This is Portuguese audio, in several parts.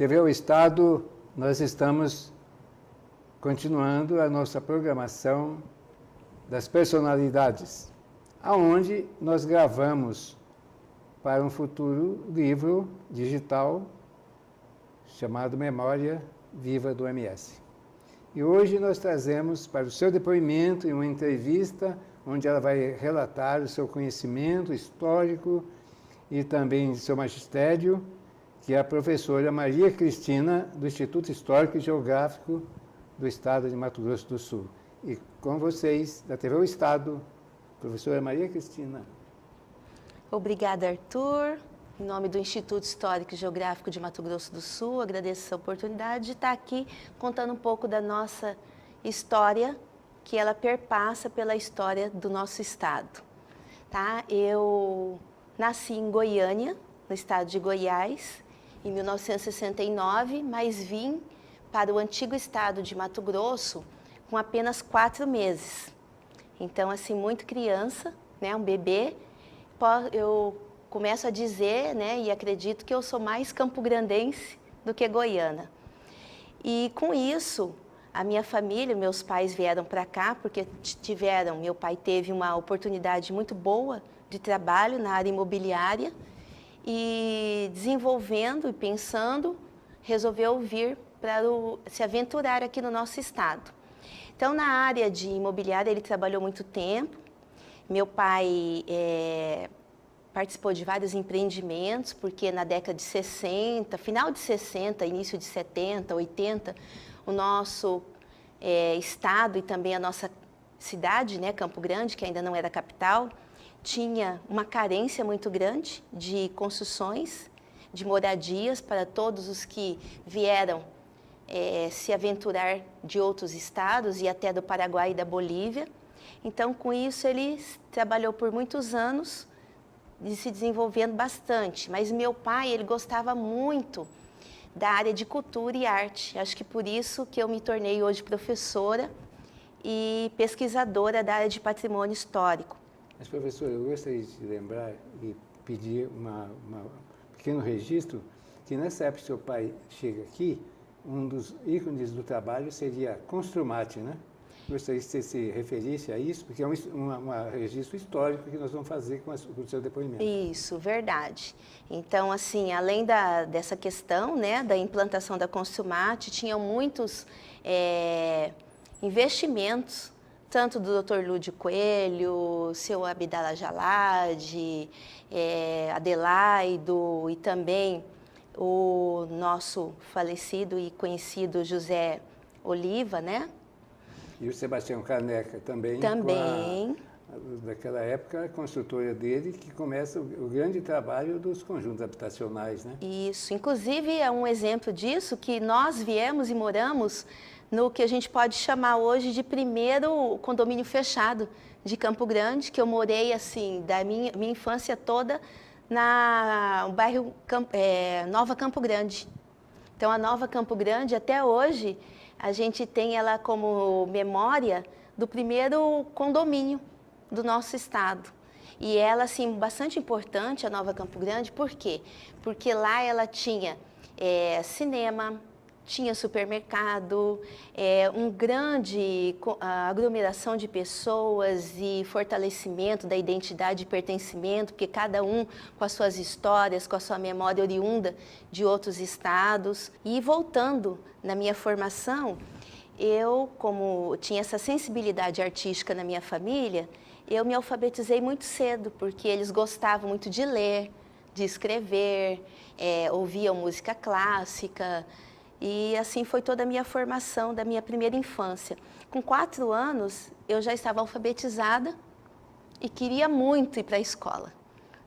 TV O Estado, nós estamos continuando a nossa programação das personalidades, aonde nós gravamos para um futuro livro digital chamado Memória Viva do MS. E hoje nós trazemos para o seu depoimento e uma entrevista onde ela vai relatar o seu conhecimento histórico e também seu magistério, que é a professora Maria Cristina, do Instituto Histórico e Geográfico do Estado de Mato Grosso do Sul. E com vocês, da TV O Estado, professora Maria Cristina. Obrigada, Arthur. Em nome do Instituto Histórico e Geográfico de Mato Grosso do Sul, agradeço essa oportunidade de estar aqui contando um pouco da nossa história, que ela perpassa pela história do nosso estado. Tá? Eu nasci em Goiânia, no estado de Goiás, em 1969, mas vim para o antigo estado de Mato Grosso com apenas 4 meses. Então, assim, muito criança, né, um bebê. Eu começo a dizer, né, e acredito que eu sou mais campograndense do que goiana. E com isso, a minha família, meus pais vieram para cá porque meu pai teve uma oportunidade muito boa de trabalho na área imobiliária e desenvolvendo e pensando, resolveu vir para se aventurar aqui no nosso estado. Então, na área de imobiliária, ele trabalhou muito tempo. Meu pai participou de vários empreendimentos, porque na década de 60, final de 60, início de 70, 80, o nosso estado e também a nossa cidade, né, Campo Grande, que ainda não era capital, tinha uma carência muito grande de construções, de moradias para todos os que vieram se aventurar de outros estados e até do Paraguai e da Bolívia. Então, com isso, ele trabalhou por muitos anos, se desenvolvendo bastante. Mas meu pai, ele gostava muito da área de cultura e arte. Acho que por isso que eu me tornei hoje professora e pesquisadora da área de patrimônio histórico. Mas, professora, eu gostaria de lembrar e pedir um pequeno registro, que nessa época que seu pai chega aqui, um dos ícones do trabalho seria Construmate, né? Gostaria que você se referisse a isso, porque é um registro histórico que nós vamos fazer com o seu depoimento. Isso, verdade. Então, assim, além dessa questão, né, da implantação da Construmate, tinham muitos investimentos, tanto do Dr. Lúdio Coelho, seu Abdala Jalad, Adelaido e também o nosso falecido e conhecido José Oliva, né? E o Sebastião Caneca também. Também. Daquela época, a construtora dele, que começa o grande trabalho dos conjuntos habitacionais, né? Isso. Inclusive, é um exemplo disso que nós viemos e moramos no que a gente pode chamar hoje de primeiro condomínio fechado de Campo Grande, que eu morei, assim, da minha infância toda no bairro Nova Campo Grande. Então, a Nova Campo Grande, até hoje, a gente tem ela como memória do primeiro condomínio do nosso estado. E ela, assim, bastante importante, a Nova Campo Grande, por quê? Porque lá ela tinha cinema, tinha supermercado, um grande aglomeração de pessoas e fortalecimento da identidade e pertencimento, porque cada um com as suas histórias, com a sua memória oriunda de outros estados. E voltando na minha formação, eu, como tinha essa sensibilidade artística na minha família, eu me alfabetizei muito cedo, porque eles gostavam muito de ler, de escrever, ouviam música clássica. E assim foi toda a minha formação da minha primeira infância. Com 4 anos, eu já estava alfabetizada e queria muito ir para a escola.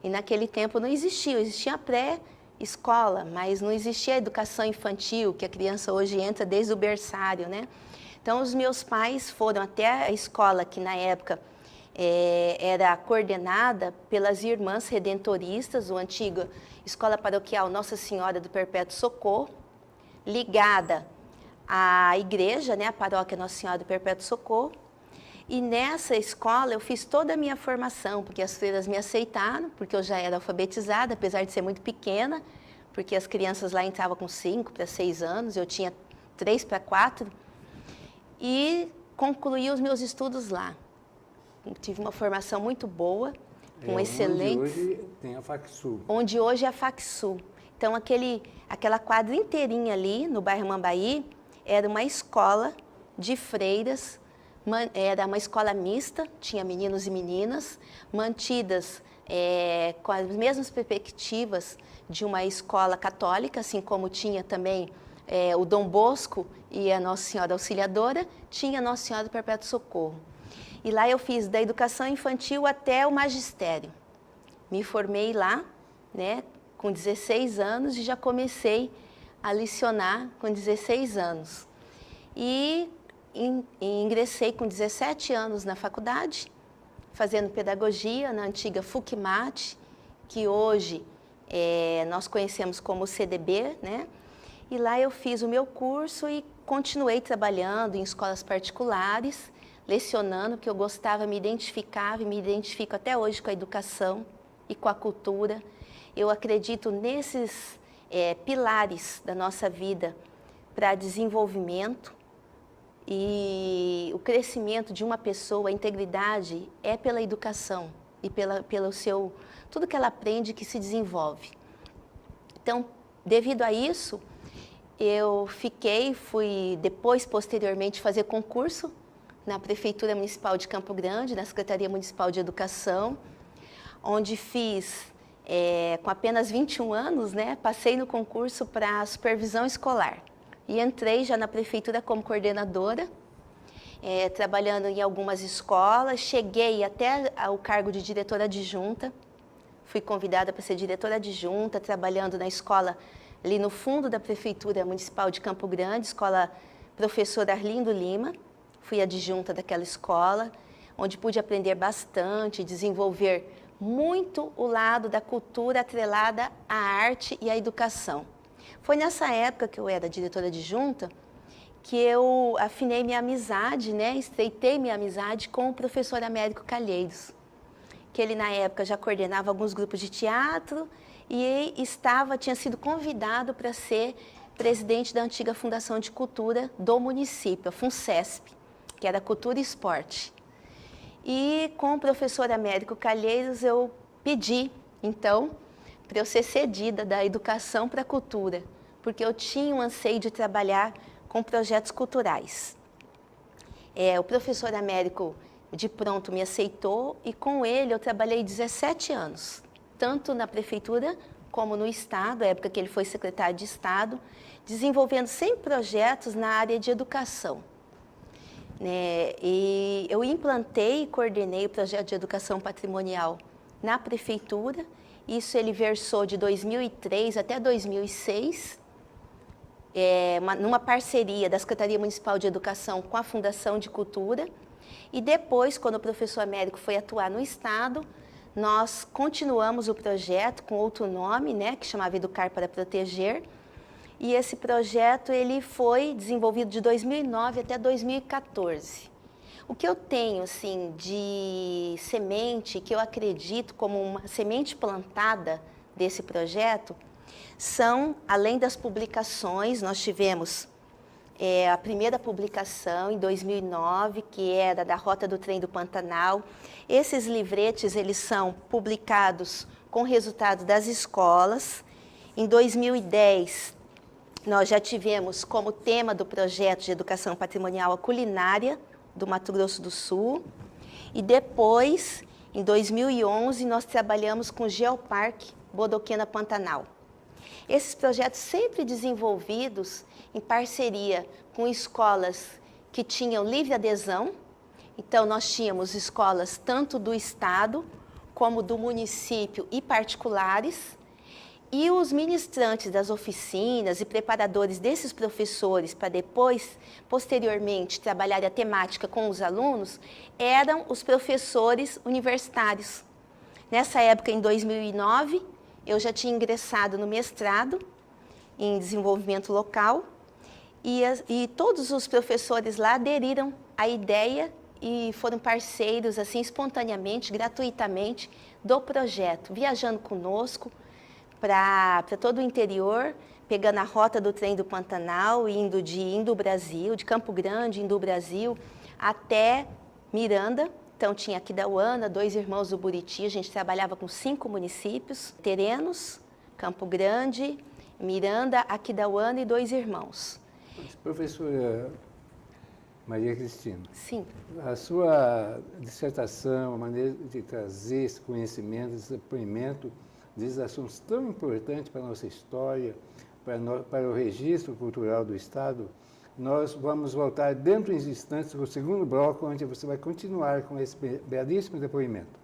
E naquele tempo não existia a pré-escola, mas não existia a educação infantil, que a criança hoje entra desde o berçário, né? Então, os meus pais foram até a escola, que na época era coordenada pelas Irmãs Redentoristas, a antiga Escola Paroquial Nossa Senhora do Perpétuo Socorro, ligada à igreja, né, a paróquia Nossa Senhora do Perpétuo Socorro. E nessa escola eu fiz toda a minha formação, porque as freiras me aceitaram, porque eu já era alfabetizada, apesar de ser muito pequena, porque as crianças lá entravam com 5 para 6 anos, eu tinha 3 para 4, e concluí os meus estudos lá. Tive uma formação muito boa, com excelentes... Onde hoje tem a FACSul. Onde hoje é a FACSul. Então, aquela quadra inteirinha ali, no bairro Mambaí, era uma escola de freiras, era uma escola mista, tinha meninos e meninas, mantidas com as mesmas perspectivas de uma escola católica, assim como tinha também o Dom Bosco e a Nossa Senhora Auxiliadora, tinha a Nossa Senhora do Perpétuo Socorro. E lá eu fiz da educação infantil até o magistério. Me formei lá, né, com 16 anos, e já comecei a lecionar com 16 anos. E ingressei com 17 anos na faculdade, fazendo pedagogia na antiga FUCMAT, que hoje nós conhecemos como CDB, né? E lá eu fiz o meu curso e continuei trabalhando em escolas particulares, lecionando, porque eu gostava, me identificava e me identifico até hoje com a educação e com a cultura. Eu acredito nesses pilares da nossa vida para desenvolvimento, e o crescimento de uma pessoa, a integridade, é pela educação e pelo tudo que ela aprende que se desenvolve. Então, devido a isso, eu fui depois, posteriormente, fazer concurso na Prefeitura Municipal de Campo Grande, na Secretaria Municipal de Educação, onde fiz, com apenas 21 anos, né, passei no concurso para supervisão escolar. E entrei já na prefeitura como coordenadora, trabalhando em algumas escolas. Cheguei até ao cargo de diretora adjunta. Fui convidada para ser diretora adjunta, trabalhando na escola ali no fundo da Prefeitura Municipal de Campo Grande, escola Professor Arlindo Lima. Fui adjunta daquela escola, onde pude aprender bastante, desenvolver muito o lado da cultura atrelada à arte e à educação. Foi nessa época que eu era diretora adjunta que eu afinei minha amizade, né, estreitei minha amizade com o professor Américo Calheiros, que ele na época já coordenava alguns grupos de teatro e tinha sido convidado para ser presidente da antiga Fundação de Cultura do município, a FUNCESP, que era Cultura e Esporte. E com o professor Américo Calheiros eu pedi, então, para eu ser cedida da educação para a cultura, porque eu tinha um anseio de trabalhar com projetos culturais. O professor Américo, de pronto, me aceitou, e com ele eu trabalhei 17 anos, tanto na prefeitura como no Estado, na época que ele foi secretário de Estado, desenvolvendo 100 projetos na área de educação. E eu implantei e coordenei o projeto de educação patrimonial na prefeitura. Isso ele versou de 2003 até 2006, numa parceria da Secretaria Municipal de Educação com a Fundação de Cultura. E depois, quando o professor Américo foi atuar no Estado, nós continuamos o projeto com outro nome, né, que chamava Educar para Proteger. E esse projeto ele foi desenvolvido de 2009 até 2014. O que eu tenho, assim, de semente, que eu acredito como uma semente plantada desse projeto, são, além das publicações, nós tivemos a primeira publicação em 2009, que era da Rota do Trem do Pantanal. Esses livretes, eles são publicados com resultados das escolas. Em 2010, nós já tivemos como tema do projeto de educação patrimonial a culinária do Mato Grosso do Sul. E depois, em 2011, nós trabalhamos com o Geoparque Bodoquena Pantanal. Esses projetos sempre desenvolvidos em parceria com escolas que tinham livre adesão. Então, nós tínhamos escolas tanto do Estado como do município e particulares. E os ministrantes das oficinas e preparadores desses professores para depois, posteriormente, trabalhar a temática com os alunos, eram os professores universitários. Nessa época, em 2009, eu já tinha ingressado no mestrado em desenvolvimento local e todos os professores lá aderiram à ideia e foram parceiros, assim, espontaneamente, gratuitamente, do projeto, viajando conosco para todo o interior, pegando a rota do trem do Pantanal, indo de Indo-Brasil, de Campo Grande, Indo-Brasil, até Miranda. Então tinha Aquidauana, 2 irmãos do Buriti, a gente trabalhava com 5 municípios, Terenos, Campo Grande, Miranda, Aquidauana e 2 irmãos. Professora Maria Cristina. Sim. A sua dissertação, a maneira de trazer esse conhecimento, esse depoimento desses assuntos tão importantes para a nossa história, para o registro cultural do Estado, nós vamos voltar dentro de instantes para o segundo bloco, onde você vai continuar com esse belíssimo depoimento.